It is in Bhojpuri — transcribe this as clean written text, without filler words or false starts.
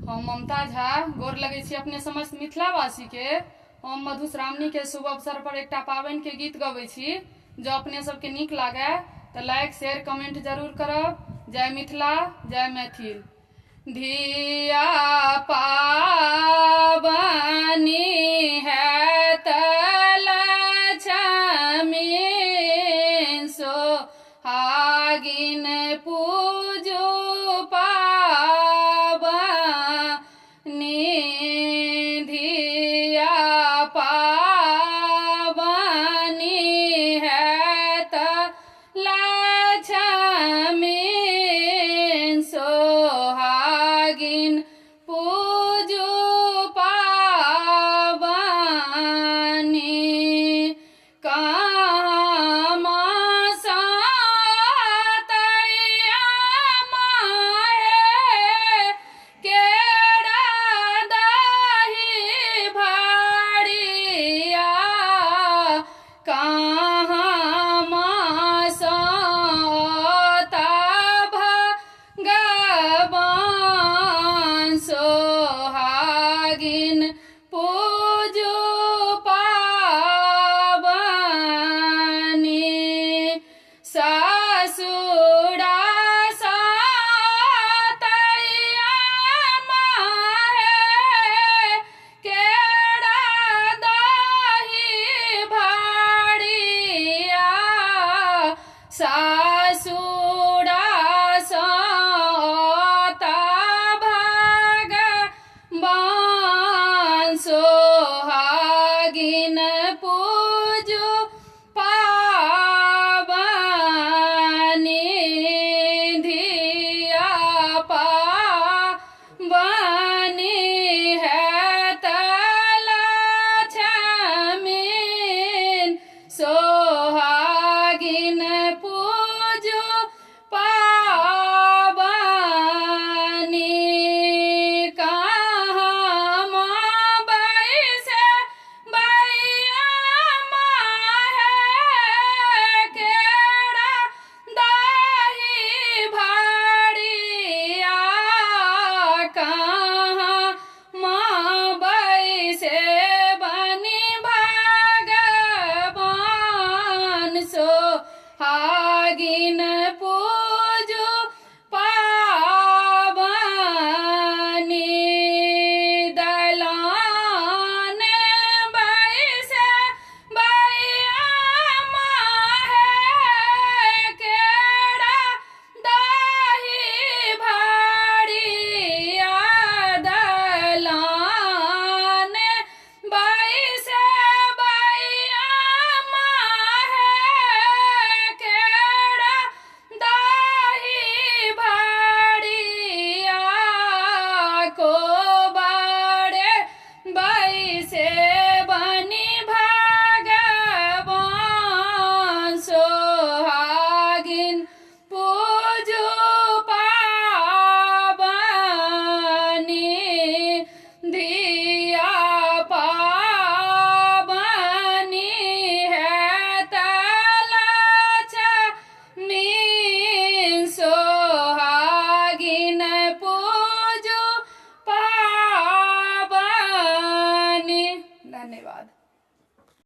हम ममता झा गोर लगै छी अपने समस्त मिथिलावासी के। हम मधुश्रावणी के शुभ अवसर पर एकटा पाबनि के गीत गबै छी। जो अपने सबके नीक लागे तो लाइक शेयर कमेंट जरूर करब। जय मिथिला जय मैथिल। धिया पाबनि है लछमी सोहागिन पूजू पाबनि। धिया पाबनि है लछमी सोहागिन पूजू पाबनि। कामा सातैया माहे केरा दही भाड़िया। कामा साता भगवान सोहागिन पूजू पाबनि। सासुरा सातैया माहे केरा दही भाड़िया। सासुरा साता भगवान सोहागिन पूजू पाबनि। धिया पाबनि है लछमी सोहागिन पूजू पाबनि। कामा बैसे बैया माहे केरा दही भाड़िया।